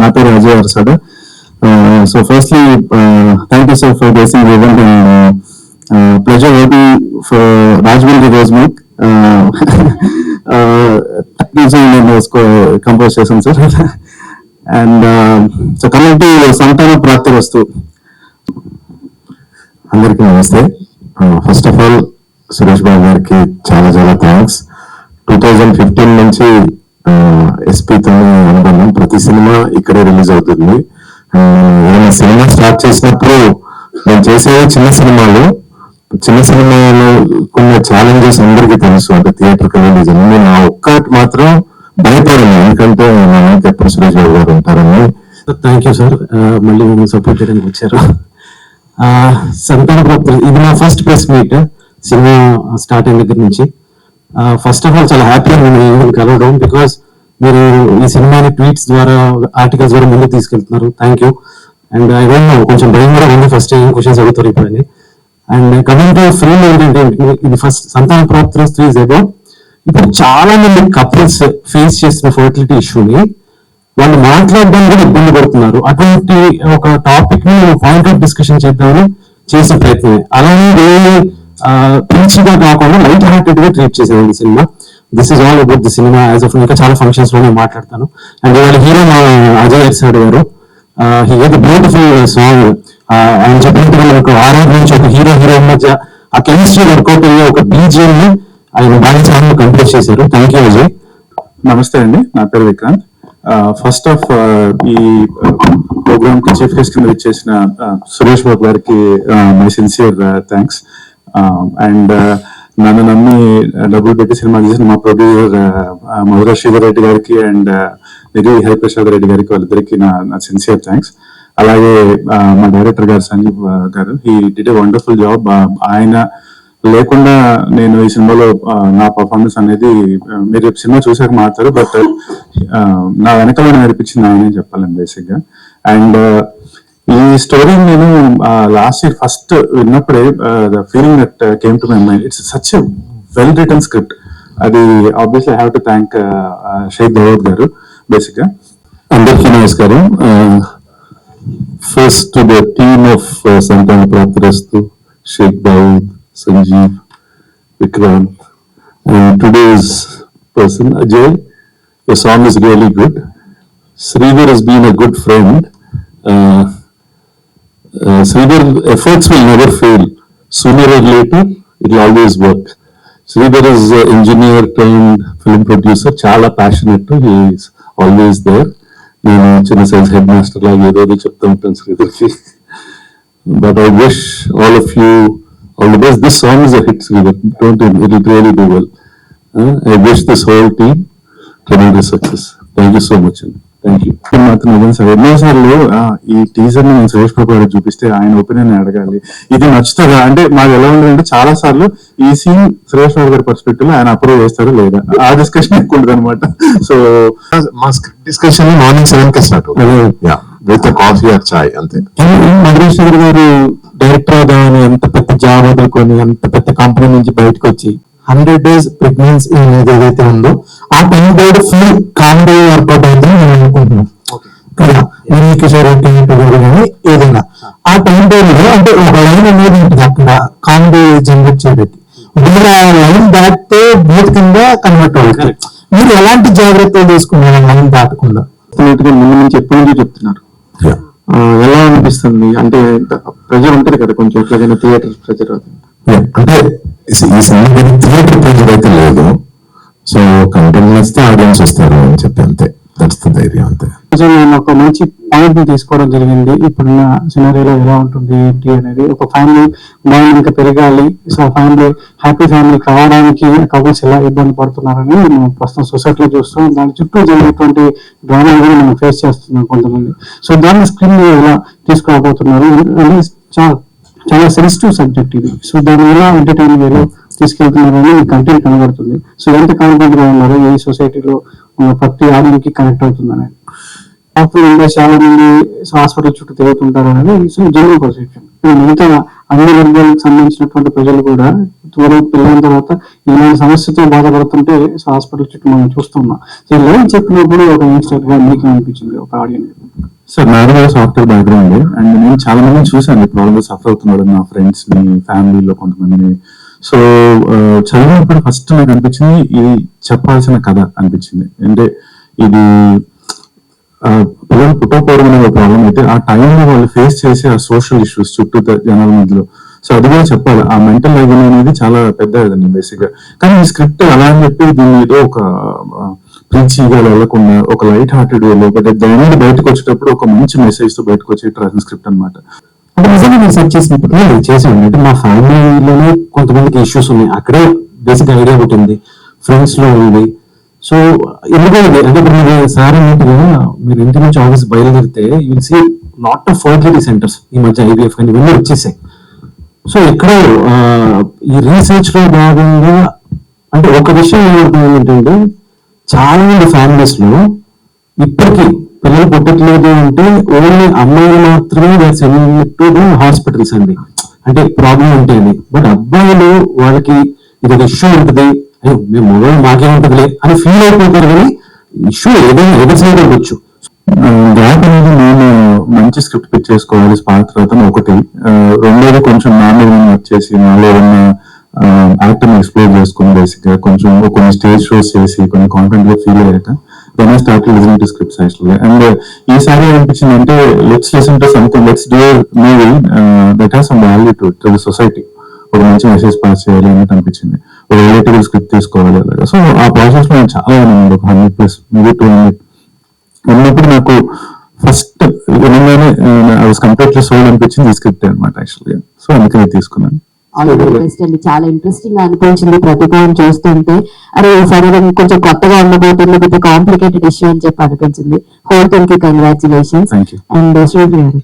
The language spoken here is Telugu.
నా పేరు Ajay Arsad. So firstly thank you sir for this event and pleasure working for Rajamouli రేజ్మిక్. కంపోజ్ చేశాను sir. And so coming to Santhana Prapthirasthu. అందరికీ నమస్తే. First of all Suresh Babu గారికి చాలా చాలా థ్యాంక్స్. 2015 నుంచి ఎస్పీతో అనుకున్నాం. ప్రతి సినిమా ఇక్కడే రిలీజ్ అవుతుంది. నేను సినిమా స్టార్ట్ చేసినప్పుడు నేను చేసేది చిన్న సినిమాలు కొన్ని ఛాలెంజెస్ అందరికీ తెలుసు, అంటే థియేటర్కి రిలీజ్ అన్ని. నా ఒక్కటి మాత్రం భయపడను, ఎందుకంటే నా వెనక ఎప్పుడు సురేష్ బాబు గారు ఉంటారని. థ్యాంక్ యూ సార్, మళ్ళీ మమ్మల్ని సపోర్ట్ చేయడానికి వచ్చారు. సంతాన ప్రాప్తి ఇది నా first press meet cinema start అయిన దగ్గర నుంచి. ఫస్ట్ ఆఫ్ ఆల్ చాలా హ్యాపీగా మిమ్మల్ని కలవడం, బికాస్ మీరు ఈ సినిమాని ట్వీట్స్ ద్వారా ఆర్టికల్స్ ద్వారా ముందుకు తీసుకెళ్తున్నారు. Thank you. And I don't know, కొంచెం భయం కూడా ఉంది ఫస్ట్ ఏం క్వశ్చన్స్ అడుగుతారు ఇప్పుడు. అండ్ కమింగ్ టు ఫిల్మ్ ఏంటంటే, ఇది ఫస్ట్ సంతాన ప్రాప్తి 3 years ago. ఇప్పుడు చాలా మంది కపుల్స్ ఫేస్ చేస్తున్న ఫర్టిలిటీ ఇష్యూని వాళ్ళు మాట్లాడడానికి కూడా ఇబ్బంది పడుతున్నారు. అటువంటి ఒక టాపిక్ ని పాయింట్ ఆఫ్ డిస్కషన్ చేద్దామని చేసే ప్రయత్నం. అలానే పిచ్చిగా కాకుండా లైట్ హార్టెడ్ గా ట్రీట్ చేసేది cinema. This is all about the cinema. As of ఇంకా చాలా ఫంక్షన్స్ లోనే మాట్లాడతాను. అండ్ ఇవాళ హీరో అజయ్ అర్సాడ్ గారు, he had a beautiful song. ఆయన చెప్పినట్టుగా ఒక 6 నుంచి ఒక హీరోయిన్ మధ్య ఆ కెమిస్ట్రీ వర్కౌట్ అయ్యే ఒక బీజిఎం ని ఆయన బాగా సాంగ్ కంపోజ్ చేశారు. Thank you Ajay. నమస్తే అండి, నా పేరు విక్రాంత్. ఫస్ట్ ఆఫ్ ఈ ప్రోగ్రామ్ కి చీఫ్ గెస్ట్ కింద ఇచ్చేసిన సురేష్ బాబు గారికి మై సిన్సియర్ థ్యాంక్స్. అండ్ నన్ను నమ్మి డబ్బులు పెట్టి సినిమా చేసిన మా ప్రొడ్యూసర్ మధుర శ్రీధర్ రెడ్డి గారికి అండ్ నిధి హరిప్రసాద్ రెడ్డి గారికి, వాళ్ళిద్దరికి నా సిన్సియర్ థ్యాంక్స్. అలాగే మా డైరెక్టర్ గారు సంజీవ్ గారు, he did a wonderful job. ఆయన లేకుండా నేను ఈ సినిమాలో నా పర్ఫార్మెన్స్ అనేది మీరు సినిమా చూసాక మాట్లాడతారు, బట్ నా వెనకాల నడిపించింది ఆయనే చెప్పాలని బేసిక్ గా. అండ్ ఈ స్టోరీ నేను లాస్ట్ ఇయర్ ఫస్ట్ విన్నప్పుడే the feeling that came to my mind, it's such a well written script. అది obviously I have to thank Shaik Dawood గారు బేసిక్ గా. అందరికీ నమస్కారం. First to the team of Santhana Prapthirasthu, Sheikh Dawood, Sanjeev, Vikrant, and today's person, Ajay. Your song is really good. Sridhar has been a good friend. Sridhar efforts will never fail. Sooner or later, it will always work. Sridhar is an engineer turned film producer. Chala passionate. He is always there. నేను చిన్న సైజ్ హెడ్ మాస్టర్ లాగా ఏదో చెప్తూ ఉంటాను శ్రీధర్కి. But I wish all of you all the best. This song is a hit, Sridhar. It will really do well. I wish this whole team tremendous success. Thank you so much. Thank you. ఎన్నోసార్లు ఈ టీజర్ ని నేను సురేష్ బాబు గారికి చూపిస్తే ఆయన ఒపీనియన్ అడగాలి, ఇది నచ్చుతుందా అంటే మాకు ఎలా ఉంటుందంటే చాలా సార్లు ఈ సీన్ సురేష్ బాబు గారి పర్స్పెక్టివ్ లో ఆయన అప్రూవ్ చేస్తారు లేదా ఆ డిస్కషన్ ఎక్కువ ఉంటుంది అనమాట. సో మా డిస్కషన్ మార్నింగ్ 7 కి స్టార్ట్ విత్ కాఫీ ఆర్ చాయ్ అంతే. మధురేశ్వర్ గారు డైరెక్టర్ అవుదామని ఎంత పెద్ద జాబ్ వదులుకొని ఎంత పెద్ద కంపెనీ నుంచి బయటకు వచ్చి 100 days ప్రెగ్నెన్సీ ఏదైతే ఉందో ఆ time period full comedy work out అవుతుంది నేను అనుకుంటున్నాను కదా. కిషోర్ కానీ ఏదైనా ఆ టైం పీరియడ్ అంటే ఒక లైన్ అనేది ఉంటుంది అక్కడ కామెడీ జనరేట్ చేయడానికి. లైన్ దాటితే బూత్ కింద కన్వర్ట్ అవుతుంది. మీరు ఎలాంటి జాగ్రత్తలు తీసుకున్నారు లైన్ దాటకుండా? ముందు నుంచి ఎప్పటి నుంచి చెప్తున్నారు, ఎలా అనిపిస్తుంది అంటే ప్రెజర్ ఉంటుంది కదా కొంచెం, ఎట్లాగైనా థియేటర్ ప్రెజర్ అవుతుంది అంటే ఈ సినిమా థియేటర్ ప్రెజర్ అయితే లేదు. సో కంటెంట్ నచ్చితే ఆడియన్స్ వస్తారు అని చెప్పి అంతే, దట్స్ ద ధైర్యం అంతే. నేను ఒక మంచి పాయింట్ ని తీసుకోవడం జరిగింది. ఇప్పుడున్న సినారీలో ఎలా ఉంటుంది ఏంటి అనేది, ఒక ఫ్యామిలీ బాండ్ ఇంకా పెరగాలి, సో ఫ్యామిలీ హ్యాపీ ఫ్యామిలీ కావడానికి కపుల్స్ ఎలా ఇబ్బంది పడుతున్నారని మనం ప్రస్తుతం సొసైటీలో చూస్తాం. దాని చుట్టూ జరిగేటువంటి డ్రామాలు కూడా మనం ఫేస్ చేస్తున్నాం కొంతమంది. సో దాన్ని స్క్రీన్ మీద ఎలా తీసుకురాబోతున్నారు అనేది చాలా సెన్సిటివ్ సబ్జెక్ట్ ఇది. సో దాని ఎలా ఎంటర్టైన్ వేలో తీసుకెళ్తున్నారని కంటెంట్ కనబడుతుంది. సో ఎంత కాన్ఫిడెంట్ గా ఉన్నారు ఈ సొసైటీలో ప్రతి ఆడియన్స్ కి కనెక్ట్ అవుతుందని. చాలా మంది హాస్పిటల్ చుట్టూ తిరుగుతుంటారు అనేది జనరల్ పర్సెప్షన్. మిగతా అన్ని వర్గాలకు సంబంధించినటువంటి ప్రజలు కూడా త్వరగా పెళ్ళైన తర్వాత ఇలాంటి సమస్యతో బాధపడుతుంటే హాస్పిటల్ చుట్టూ మనం చూస్తున్నాం. సో లైన్ చెప్పినప్పుడు ఒక ఇన్స్టెంట్ గా మీకు అనిపించింది ఒక ఆడియన్స్ సార్ నాది కూడా సాఫ్ట్వేర్ బ్యాక్గ్రౌండ్ అండ్ నేను చాలా మందిని చూశాను ఈ ప్రాబ్లమ్ సఫర్ అవుతున్నాడు నా ఫ్రెండ్స్ ని ఫ్యామిలీలో కొంతమందిని. సో చదివినప్పుడు ఫస్ట్ నాకు అనిపించింది ఇది చెప్పాల్సిన కథ అనిపించింది. అంటే ఇది పిల్లలు పుట్టకపోవడం అనే ఒక ప్రాబ్లం అయితే ఆ టైంలో వాళ్ళు ఫేస్ చేసే ఆ సోషల్ ఇష్యూస్ చుట్టూ జనాల మధ్యలో, సో అది కూడా చెప్పాలి. ఆ మెంటల్ లైఫ్ అనేది చాలా పెద్దదండి బేసిక్ గా. కానీ ఈ స్క్రిప్ట్ అలా అని చెప్పి దీని ఏదో ఒక ప్రిన్సీగా వెళ్ళకుండా ఒక లైట్ హార్టెడ్ వేలో బట్ దాని బయటకు వచ్చేటప్పుడు ఒక మంచి మెసేజ్ తో బయటకు వచ్చే రాసిన స్క్రిప్ట్ అనమాట. అంటే నిజంగా నేను సెర్చ్ చేసినప్పుడు చేసాను. అంటే మా ఫ్యామిలీలోనే కొంతమందికి ఇష్యూస్ ఉన్నాయి, అక్కడే బేసిక్ ఐడియా ఒకటి ఉంది, ఫ్రెండ్స్ లో ఉంది. సో ఎందుకంటే అంటే ఇప్పుడు మీరు సార్ అన్నట్టుగా మీరు ఇంటి నుంచి ఆఫీస్ బయలుదేరితే you will see lot of fertility centres ఈ మధ్య IVF కానీ ఇవన్నీ వచ్చేసాయి. సో ఎక్కడో ఈ రీసెర్చ్ లో భాగంగా అంటే ఒక విషయం ఏంటంటే చాలా మంది ఫ్యామిలీస్ లో ఇప్పటికీ పిల్లలు పుట్టట్లేదు అంటే ఓన్లీ అమ్మాయిలు మాత్రమే హాస్పిటల్స్ అండి, అంటే ప్రాబ్లం ఉంటేది. బట్ అబ్బాయిలు వాళ్ళకి ఇది ఒక ఇష్యూ ఉంటుంది, అయ్యో మేము మొబైల్ మాకే ఉంటుందిలే అని ఫీల్ అయిపోతారు. కానీ ఇష్యూ ఏదైనా ఎవరి సైడ్ అవ్వచ్చు. గ్యాప్ అనేది నేను మంచి స్క్రిప్ట్ పిచ్ చేసుకోవాలి స్పార్క్ తర్వాత ఒకటి. రెండోది కొంచెం నాలో వచ్చేసి నాలో ఉన్న యాక్టర్ ఎక్స్ప్లోర్ చేసుకుని బేసిక్ గా కొంచెం కొన్ని స్టేజ్ షోస్ చేసి కొన్ని కాన్ఫిడెంట్ గా ఫీల్ అయ్యాక then I start listening to scripts actually. And ఈసారి అనిపించింది అంటే let's listen to something, let's do movie that has some value to the society. ఒక మంచి మెసేజ్ పాస్ చేయాలి అన్నట్టు అనిపించింది. ఒక రిలేటివ్ స్క్రిప్ట్ తీసుకోవాలి అలాగా. సో ఆ ప్రాసెస్ లో నేను చాలా ఒక 100+ మేబీ 200 ఉన్నప్పుడు నాకు ఫస్ట్ వినగానే ఐ వాస్ కంప్లీట్లీ సోల్ అనిపించింది ఈ స్క్రిప్ట్ అనమాట యాక్చువల్గా. సో అందుకని తీసుకున్నాను. అండి చాలా ఇంట్రెస్టింగ్ గా అనిపించింది ప్రతిభావం చూస్తుంటే. అరే సరే కొంచెం కొత్తగా ఉండబోతుంది, విత్ కాంప్లికేటెడ్ ఇష్యూ అని చెప్పి అనిపించింది. హోల్ కి congratulations. Thank you. And Sripriya గారు